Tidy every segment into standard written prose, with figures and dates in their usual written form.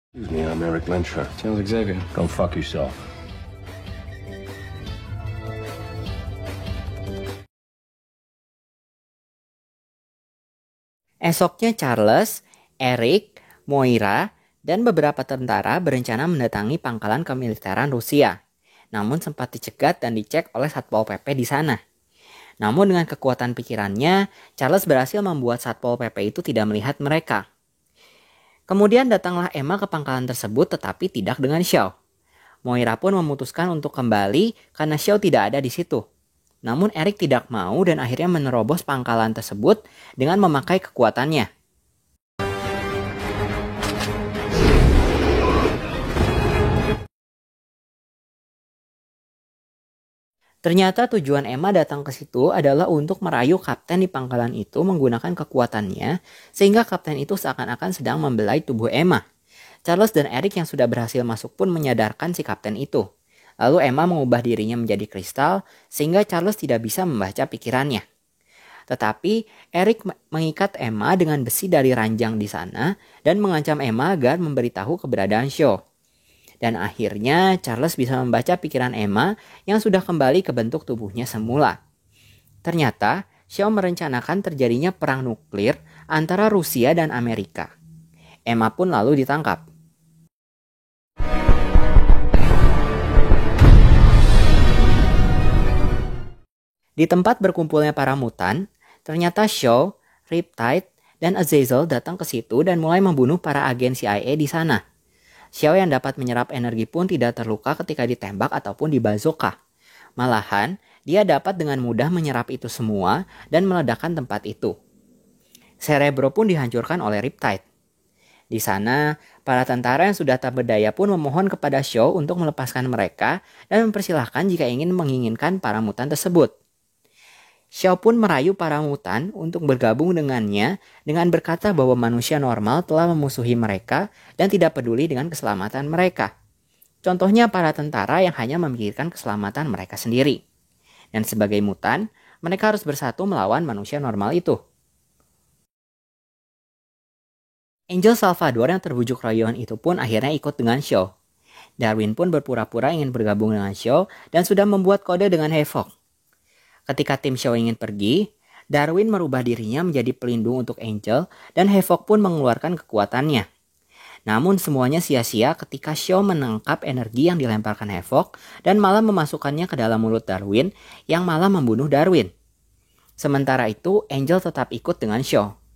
Excuse me, I'm Eric Lensher. Charles Xavier. Go fuck yourself. Esoknya Charles, Eric, Moira, dan beberapa tentara berencana mendatangi pangkalan kemiliteran Rusia. Namun sempat dicegat dan dicek oleh Satpol PP di sana. Namun dengan kekuatan pikirannya, Charles berhasil membuat Satpol PP itu tidak melihat mereka. Kemudian datanglah Emma ke pangkalan tersebut tetapi tidak dengan Xiao. Moira pun memutuskan untuk kembali karena Xiao tidak ada di situ. Namun Eric tidak mau dan akhirnya menerobos pangkalan tersebut dengan memakai kekuatannya. Ternyata tujuan Emma datang ke situ adalah untuk merayu kapten di pangkalan itu menggunakan kekuatannya, sehingga kapten itu seakan-akan sedang membelai tubuh Emma. Charles dan Eric yang sudah berhasil masuk pun menyadarkan si kapten itu. Lalu Emma mengubah dirinya menjadi kristal, sehingga Charles tidak bisa membaca pikirannya. Tetapi Eric mengikat Emma dengan besi dari ranjang di sana dan mengancam Emma agar memberitahu keberadaan Xiao. Dan akhirnya Charles bisa membaca pikiran Emma yang sudah kembali ke bentuk tubuhnya semula. Ternyata Xiao merencanakan terjadinya perang nuklir antara Rusia dan Amerika. Emma pun lalu ditangkap. Di tempat berkumpulnya para mutan, ternyata Xiao, Riptide, dan Azazel datang ke situ dan mulai membunuh para agen CIA di sana. Xiao yang dapat menyerap energi pun tidak terluka ketika ditembak ataupun dibazooka. Malahan, dia dapat dengan mudah menyerap itu semua dan meledakkan tempat itu. Cerebro pun dihancurkan oleh Riptide. Di sana, para tentara yang sudah tak berdaya pun memohon kepada Xiao untuk melepaskan mereka dan mempersilahkan jika ingin menginginkan para mutan tersebut. Xiao pun merayu para mutan untuk bergabung dengannya dengan berkata bahwa manusia normal telah memusuhi mereka dan tidak peduli dengan keselamatan mereka. Contohnya para tentara yang hanya memikirkan keselamatan mereka sendiri. Dan sebagai mutan, mereka harus bersatu melawan manusia normal itu. Angel Salvador yang terbujuk rayuan itu pun akhirnya ikut dengan Xiao. Darwin pun berpura-pura ingin bergabung dengan Xiao dan sudah membuat kode dengan Havoc. Ketika tim Xiao ingin pergi, Darwin merubah dirinya menjadi pelindung untuk Angel dan Havoc pun mengeluarkan kekuatannya. Namun semuanya sia-sia ketika Xiao menangkap energi yang dilemparkan Havoc dan malah memasukkannya ke dalam mulut Darwin yang malah membunuh Darwin. Sementara itu Angel tetap ikut dengan Xiao.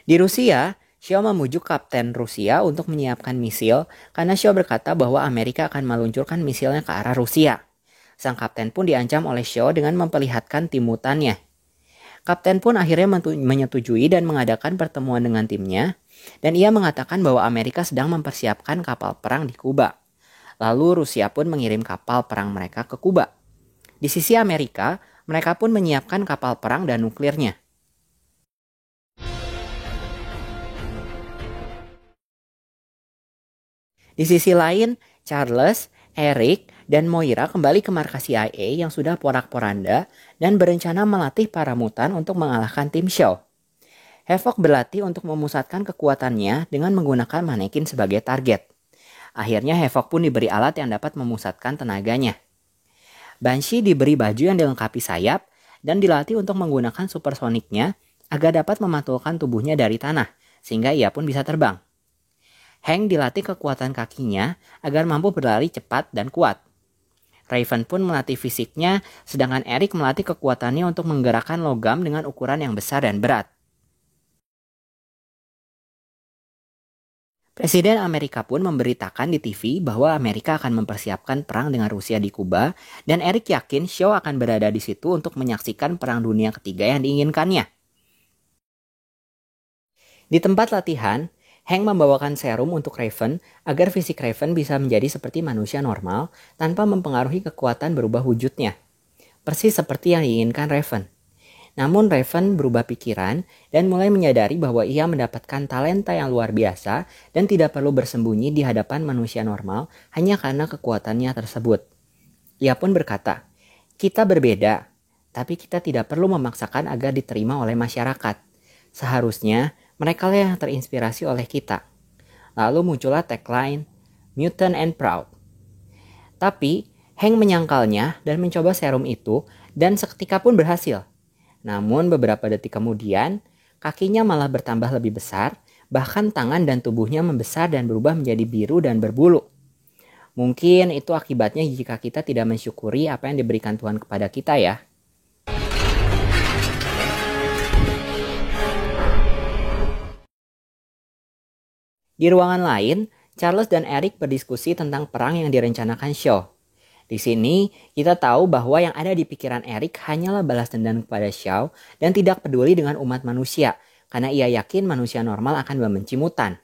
Di Rusia, Xiao memujuk Kapten Rusia untuk menyiapkan misil karena Xiao berkata bahwa Amerika akan meluncurkan misilnya ke arah Rusia. Sang kapten pun diancam oleh Xiao dengan memperlihatkan tim mutannya. Kapten pun akhirnya menyetujui dan mengadakan pertemuan dengan timnya, dan ia mengatakan bahwa Amerika sedang mempersiapkan kapal perang di Kuba. Lalu Rusia pun mengirim kapal perang mereka ke Kuba. Di sisi Amerika, mereka pun menyiapkan kapal perang dan nuklirnya. Di sisi lain, Charles, Eric, dan Moira kembali ke markas CIA yang sudah porak-poranda dan berencana melatih para mutan untuk mengalahkan tim Xiao. Havoc berlatih untuk memusatkan kekuatannya dengan menggunakan manekin sebagai target. Akhirnya Havoc pun diberi alat yang dapat memusatkan tenaganya. Banshee diberi baju yang dilengkapi sayap dan dilatih untuk menggunakan supersoniknya agar dapat memantulkan tubuhnya dari tanah, sehingga ia pun bisa terbang. Hank dilatih kekuatan kakinya agar mampu berlari cepat dan kuat. Raven pun melatih fisiknya, sedangkan Eric melatih kekuatannya untuk menggerakkan logam dengan ukuran yang besar dan berat. Presiden Amerika pun memberitakan di TV bahwa Amerika akan mempersiapkan perang dengan Rusia di Kuba, dan Eric yakin Xiao akan berada di situ untuk menyaksikan perang dunia ketiga yang diinginkannya. Di tempat latihan, Hank membawakan serum untuk Raven agar fisik Raven bisa menjadi seperti manusia normal tanpa mempengaruhi kekuatan berubah wujudnya. Persis seperti yang diinginkan Raven. Namun Raven berubah pikiran dan mulai menyadari bahwa ia mendapatkan talenta yang luar biasa dan tidak perlu bersembunyi di hadapan manusia normal hanya karena kekuatannya tersebut. Ia pun berkata, "Kita berbeda, tapi kita tidak perlu memaksakan agar diterima oleh masyarakat. Seharusnya mereka lah yang terinspirasi oleh kita." Lalu muncullah tagline, "Mutant and Proud." Tapi Hank menyangkalnya dan mencoba serum itu dan seketika pun berhasil. Namun beberapa detik kemudian, kakinya malah bertambah lebih besar, bahkan tangan dan tubuhnya membesar dan berubah menjadi biru dan berbulu. Mungkin itu akibatnya jika kita tidak mensyukuri apa yang diberikan Tuhan kepada kita ya. Di ruangan lain, Charles dan Eric berdiskusi tentang perang yang direncanakan Shaw. Di sini, kita tahu bahwa yang ada di pikiran Eric hanyalah balas dendam kepada Shaw dan tidak peduli dengan umat manusia, karena ia yakin manusia normal akan membenci mutan.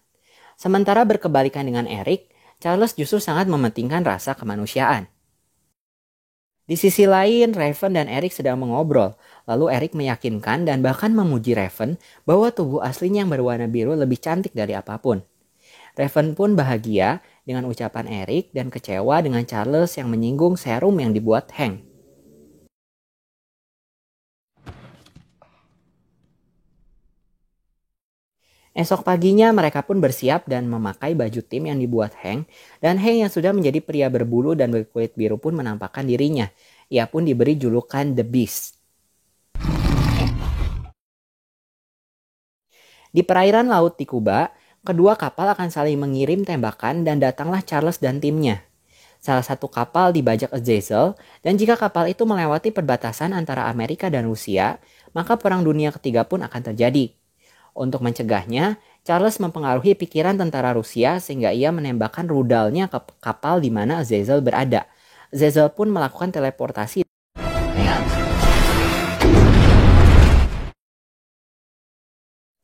Sementara berkebalikan dengan Eric, Charles justru sangat mementingkan rasa kemanusiaan. Di sisi lain, Raven dan Eric sedang mengobrol, lalu Eric meyakinkan dan bahkan memuji Raven bahwa tubuh aslinya yang berwarna biru lebih cantik dari apapun. Raven pun bahagia dengan ucapan Eric dan kecewa dengan Charles yang menyinggung serum yang dibuat Hank. Esok paginya mereka pun bersiap dan memakai baju tim yang dibuat Hank, dan Hank yang sudah menjadi pria berbulu dan berkulit biru pun menampakkan dirinya. Ia pun diberi julukan The Beast. Di perairan laut di Kuba, kedua kapal akan saling mengirim tembakan dan datanglah Charles dan timnya. Salah satu kapal dibajak Azazel, dan jika kapal itu melewati perbatasan antara Amerika dan Rusia, maka Perang Dunia Ketiga pun akan terjadi. Untuk mencegahnya, Charles mempengaruhi pikiran tentara Rusia sehingga ia menembakkan rudalnya ke kapal di mana Azazel berada. Azazel pun melakukan teleportasi.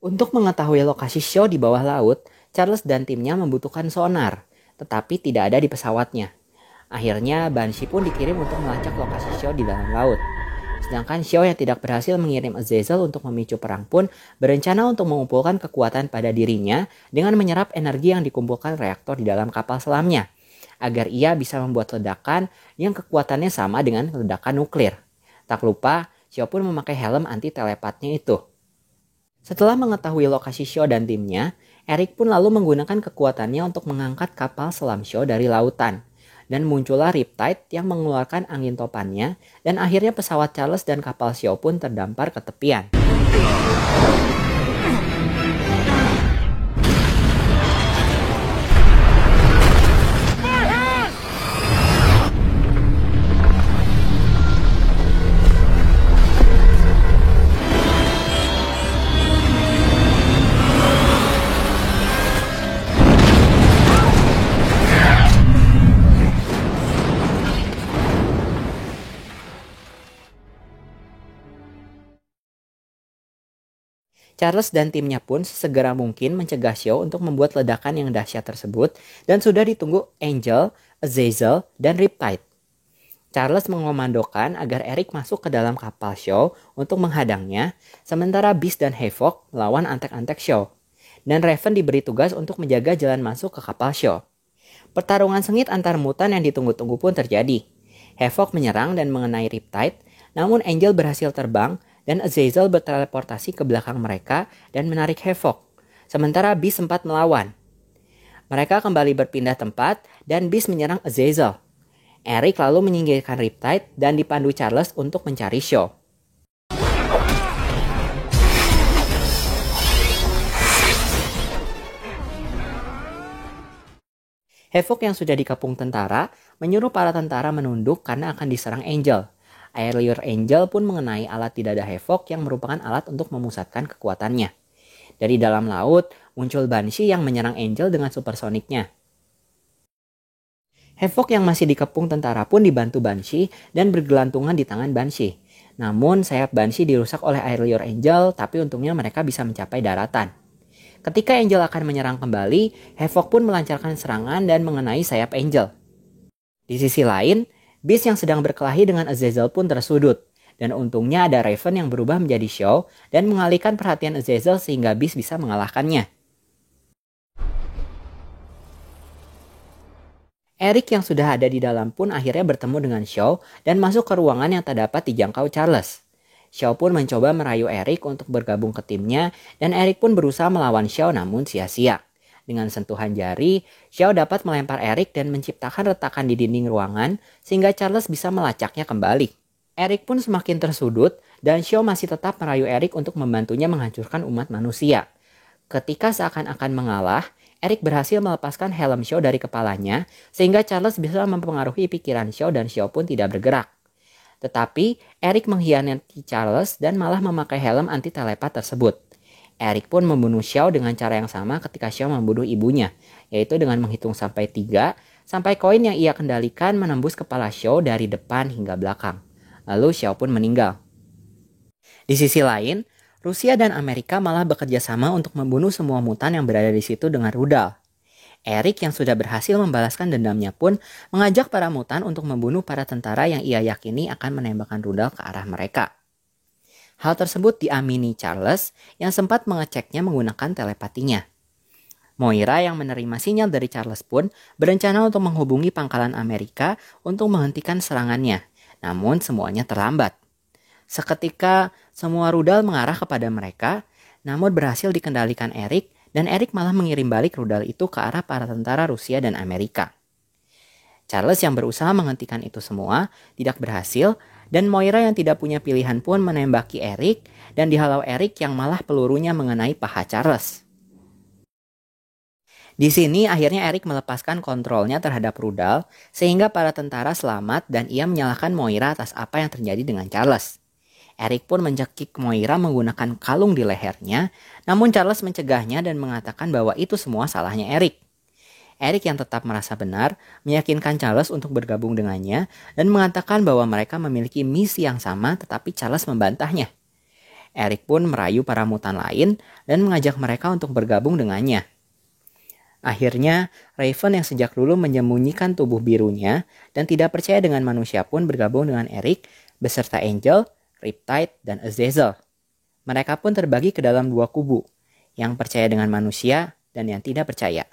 Untuk mengetahui lokasi Shaw di bawah laut, Charles dan timnya membutuhkan sonar, tetapi tidak ada di pesawatnya. Akhirnya, Banshee pun dikirim untuk melacak lokasi Shaw di dalam laut. Sedangkan Shaw yang tidak berhasil mengirim Azazel untuk memicu perang pun berencana untuk mengumpulkan kekuatan pada dirinya dengan menyerap energi yang dikumpulkan reaktor di dalam kapal selamnya, agar ia bisa membuat ledakan yang kekuatannya sama dengan ledakan nuklir. Tak lupa, Shaw pun memakai helm anti telepatnya itu. Setelah mengetahui lokasi Shaw dan timnya, Eric pun lalu menggunakan kekuatannya untuk mengangkat kapal selam Shaw dari lautan. Dan muncullah Riptide yang mengeluarkan angin topannya, dan akhirnya pesawat Charles dan kapal Shaw pun terdampar ke tepian. Charles dan timnya pun sesegera mungkin mencegah Shaw untuk membuat ledakan yang dahsyat tersebut dan sudah ditunggu Angel, Azazel, dan Riptide. Charles mengomandokan agar Eric masuk ke dalam kapal Shaw untuk menghadangnya, sementara Beast dan Havoc melawan antek-antek Shaw. Dan Raven diberi tugas untuk menjaga jalan masuk ke kapal Shaw. Pertarungan sengit antar mutan yang ditunggu-tunggu pun terjadi. Havoc menyerang dan mengenai Riptide, namun Angel berhasil terbang dan Azazel berteleportasi ke belakang mereka dan menarik Havoc. Sementara Beast sempat melawan. Mereka kembali berpindah tempat dan Beast menyerang Azazel. Eric lalu menyingkirkan Riptide dan dipandu Charles untuk mencari Shaw. Havoc yang sudah dikepung tentara menyuruh para tentara menunduk karena akan diserang Angel. Air liur Angel pun mengenai alat di dada Havoc yang merupakan alat untuk memusatkan kekuatannya. Dari dalam laut, muncul Banshee yang menyerang Angel dengan supersoniknya. Havoc yang masih dikepung tentara pun dibantu Banshee dan bergelantungan di tangan Banshee. Namun sayap Banshee dirusak oleh air liur Angel, tapi untungnya mereka bisa mencapai daratan. Ketika Angel akan menyerang kembali, Havoc pun melancarkan serangan dan mengenai sayap Angel. Di sisi lain, Beast yang sedang berkelahi dengan Azazel pun tersudut, Dan untungnya ada Raven yang berubah menjadi Shaw dan mengalihkan perhatian Azazel sehingga Beast bisa mengalahkannya. Eric yang sudah ada di dalam pun akhirnya bertemu dengan Shaw dan masuk ke ruangan yang tak dapat dijangkau Charles. Shaw pun mencoba merayu Eric untuk bergabung ke timnya dan Eric pun berusaha melawan Shaw namun sia-sia. Dengan sentuhan jari, Shaw dapat melempar Eric dan menciptakan retakan di dinding ruangan sehingga Charles bisa melacaknya kembali. Eric pun semakin tersudut dan Shaw masih tetap merayu Eric untuk membantunya menghancurkan umat manusia. Ketika seakan-akan mengalah, Eric berhasil melepaskan helm Shaw dari kepalanya sehingga Charles bisa mempengaruhi pikiran Shaw dan Shaw pun tidak bergerak. Tetapi Eric mengkhianati Charles dan malah memakai helm anti telepat tersebut. Eric pun membunuh Shaw dengan cara yang sama ketika Shaw membunuh ibunya, yaitu dengan menghitung sampai 3 sampai koin yang ia kendalikan menembus kepala Shaw dari depan hingga belakang. Lalu Shaw pun meninggal. Di sisi lain, Rusia dan Amerika malah bekerja sama untuk membunuh semua mutan yang berada di situ dengan rudal. Eric yang sudah berhasil membalaskan dendamnya pun mengajak para mutan untuk membunuh para tentara yang ia yakini akan menembakkan rudal ke arah mereka. Hal tersebut diamini Charles yang sempat mengeceknya menggunakan telepatinya. Moira yang menerima sinyal dari Charles pun berencana untuk menghubungi pangkalan Amerika untuk menghentikan serangannya, namun semuanya terlambat. Seketika semua rudal mengarah kepada mereka, namun berhasil dikendalikan Eric dan Eric malah mengirim balik rudal itu ke arah para tentara Rusia dan Amerika. Charles yang berusaha menghentikan itu semua tidak berhasil dan Moira yang tidak punya pilihan pun menembaki Eric dan dihalau Eric yang malah pelurunya mengenai paha Charles. Di sini akhirnya Eric melepaskan kontrolnya terhadap rudal sehingga para tentara selamat dan ia menyalahkan Moira atas apa yang terjadi dengan Charles. Eric pun mencekik Moira menggunakan kalung di lehernya, namun Charles mencegahnya dan mengatakan bahwa itu semua salahnya Eric. Eric yang tetap merasa benar, meyakinkan Charles untuk bergabung dengannya dan mengatakan bahwa mereka memiliki misi yang sama tetapi Charles membantahnya. Eric pun merayu para mutan lain dan mengajak mereka untuk bergabung dengannya. Akhirnya, Raven yang sejak dulu menyembunyikan tubuh birunya dan tidak percaya dengan manusia pun bergabung dengan Eric beserta Angel, Riptide, dan Azazel. Mereka pun terbagi ke dalam 2 kubu, yang percaya dengan manusia dan yang tidak percaya.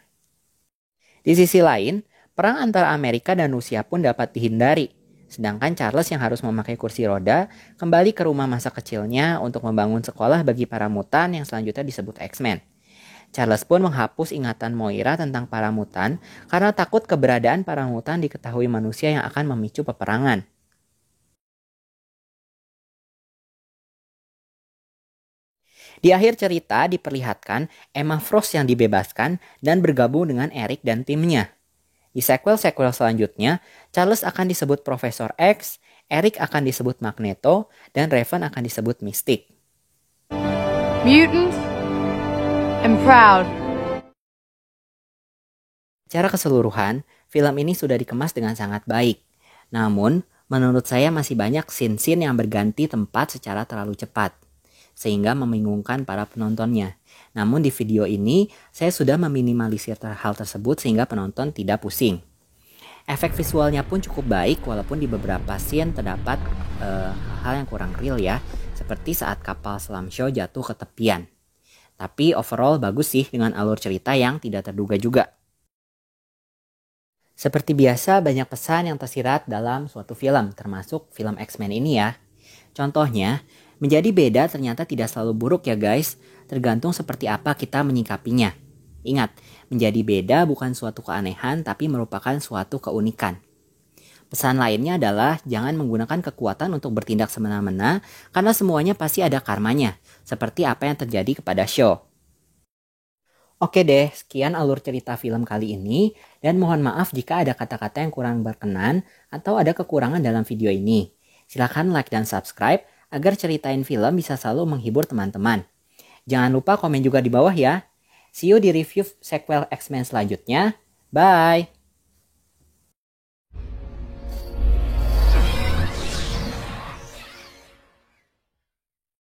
Di sisi lain, perang antara Amerika dan Rusia pun dapat dihindari, sedangkan Charles yang harus memakai kursi roda kembali ke rumah masa kecilnya untuk membangun sekolah bagi para mutan yang selanjutnya disebut X-Men. Charles pun menghapus ingatan Moira tentang para mutan karena takut keberadaan para mutan diketahui manusia yang akan memicu peperangan. Di akhir cerita diperlihatkan Emma Frost yang dibebaskan dan bergabung dengan Eric dan timnya. Di sequel-sequel selanjutnya, Charles akan disebut Profesor X, Eric akan disebut Magneto, dan Raven akan disebut Mystic. Mutant and proud. Secara keseluruhan, film ini sudah dikemas dengan sangat baik. Namun, menurut saya masih banyak scene-scene yang berganti tempat secara terlalu cepat, sehingga membingungkan para penontonnya. Namun di video ini, saya sudah meminimalisir hal tersebut sehingga penonton tidak pusing. Efek visualnya pun cukup baik walaupun di beberapa scene terdapat hal yang kurang real ya, seperti saat kapal selam Shaw jatuh ke tepian. Tapi overall bagus sih dengan alur cerita yang tidak terduga juga. Seperti biasa banyak pesan yang tersirat dalam suatu film, termasuk film X-Men ini ya. Contohnya, menjadi beda ternyata tidak selalu buruk ya guys, tergantung seperti apa kita menyikapinya. Ingat, menjadi beda bukan suatu keanehan tapi merupakan suatu keunikan. Pesan lainnya adalah jangan menggunakan kekuatan untuk bertindak semena-mena karena semuanya pasti ada karmanya, seperti apa yang terjadi kepada Shaw. Oke deh, sekian alur cerita film kali ini dan mohon maaf jika ada kata-kata yang kurang berkenan atau ada kekurangan dalam video ini. Silakan like dan subscribe agar ceritain film bisa selalu menghibur teman-teman. Jangan lupa komen juga di bawah ya. See you di review sequel X-Men selanjutnya. Bye!